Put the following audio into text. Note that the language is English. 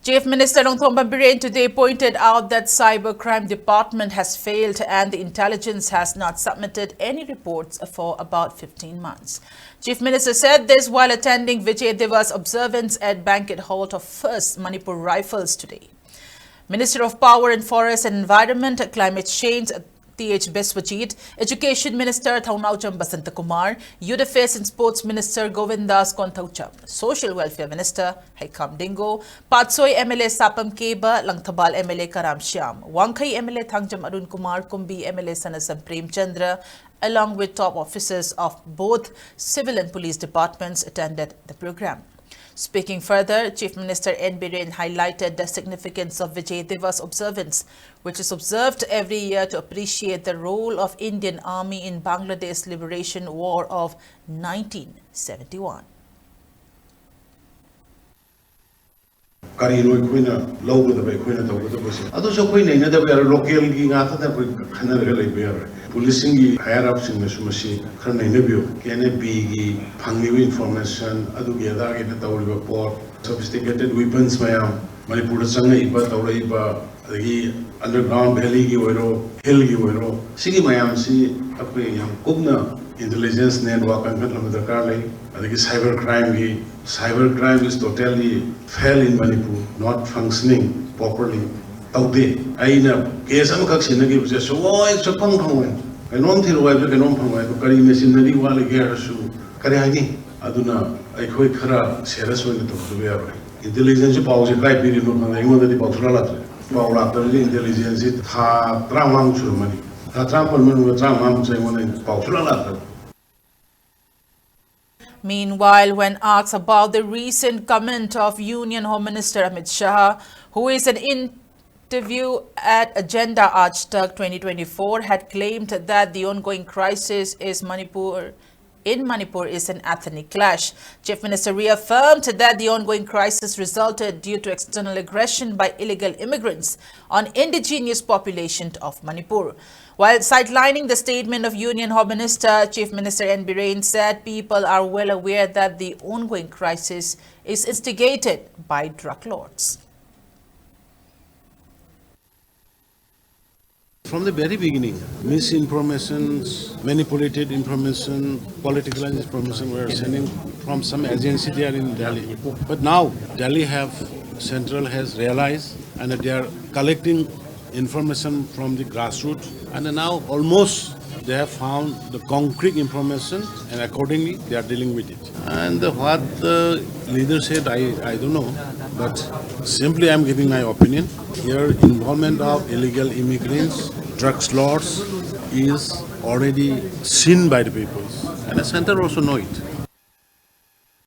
Chief Minister Biren today pointed out that Cybercrime Department has failed and the intelligence has not submitted any reports for about 15 months. Chief Minister said this while attending Vijay Diwas observance at Banquet Hall of 1st Manipur Rifles today. Minister of Power and Forest and Environment, Climate Change, T.H. Beswajit, Education Minister Thaunaucham Basantakumar, Youth Affairs and Sports Minister Govindas Kontaucham, Social Welfare Minister Haikam Dingo, Patsoi MLA Sapam Keba, Langthabal MLA Karam Shyam, Wangkai MLA Thangjam Arun Kumar, Kumbi MLA Sanasam Prem Chandra, along with top officers of both civil and police departments attended the program. Speaking further, Chief Minister N. Biren highlighted the significance of Vijay Diwas observance, which is observed every year to appreciate the role of Indian Army in Bangladesh Liberation War of 1971. Policing higher ups in Messumasi, Karna interview, KNB, Pangiwi information, Adugiada, get the report, sophisticated weapons, Mayam, Manipur Sanga, Iba, Tauraiba, the underground valley, Givero, Hill Givero, Sigi Mayam, see, Apayam, Kubna, intelligence network, and Petlamada Karli, I think cybercrime. Cybercrime is totally fail in Manipur, not functioning properly. Aina case am kak sinagi bse so so phang phang kanom thil wai be kanom phang wai kari machinery wal gear su kare hani aduna ai khoi khara serious wai to do ya intelligence pause kai piri no phang ingo da di pause la paula to intelligence tha tramang chu mani tha trampol manu tramang chai mon pause la. Meanwhile, when asked about the recent comment of Union Home Minister Amit Shah, who is an interview at Agenda Ajtak 2024, had claimed that the ongoing crisis in Manipur is an ethnic clash. Chief Minister reaffirmed that the ongoing crisis resulted due to external aggression by illegal immigrants on indigenous population of Manipur. While sidelining the statement of Union Home Minister, Chief Minister N. Biren said people are well aware that the ongoing crisis is instigated by drug lords. From the very beginning, misinformation, manipulated information, political information were sending from some agency there in Delhi. But now, Central has realized and they are collecting information from the grassroots, and now almost they have found the concrete information, and accordingly they are dealing with it. And what the leader said, I don't know, but simply I am giving my opinion. Here, involvement of illegal immigrants, drug lords is already seen by the people, and the center also know it.